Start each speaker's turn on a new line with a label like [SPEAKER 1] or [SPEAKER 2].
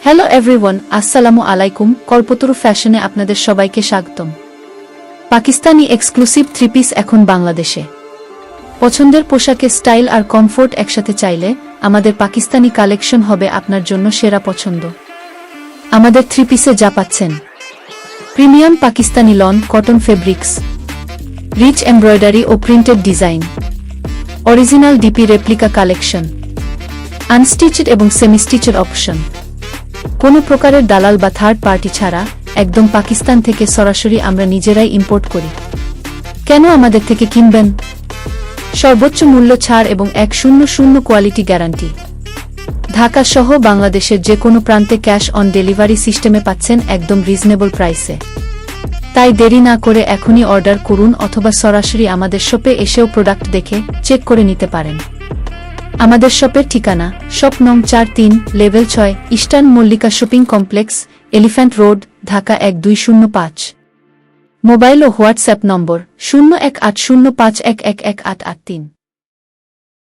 [SPEAKER 1] Hello everyone, আসসালামু আলাইকুম। কল্পতরু ফ্যাশনে আপনাদের সবাইকে স্বাগতম। পাকিস্তানি এক্সক্লুসিভ থ্রি পিস এখন বাংলাদেশে। পছন্দের পোশাকে স্টাইল আর কমফোর্ট একসাথে চাইলে আমাদের পাকিস্তানি কালেকশন হবে আপনার জন্য সেরা পছন্দ। আমাদের থ্রি পিসে যা পাচ্ছেন: premium Pakistani lawn cotton fabrics, rich embroidery ও printed design, original DP replica collection, unstitched এবং সেমি স্টিচের অপশন, কোনো প্রকারের দালাল বা থার্ড পার্টি ছাড়া একদম পাকিস্তান থেকে সরাসরি আমরা নিজেরাই ইম্পোর্ট করি। কেন আমাদের থেকে কিনবেন? সর্বোচ্চ মূল্য ছাড় এবং 100% কোয়ালিটি গ্যারান্টি। ঢাকা সহ বাংলাদেশের যে কোনো প্রান্তে ক্যাশ অন ডেলিভারি সিস্টেমে পাচ্ছেন একদম রিজনেবল প্রাইসে। তাই দেরি না করে এখনই অর্ডার করুন অথবা সরাসরি আমাদের শপে এসেও প্রোডাক্ট দেখে চেক করে নিতে পারেন। আমাদের শপের ঠিকানা: শপ নং 43, level 6, eastern Mallika shopping complex, elephant road, Dhaka 1205। Mobile ও হোয়াটসঅ্যাপ নম্বর 018051111883।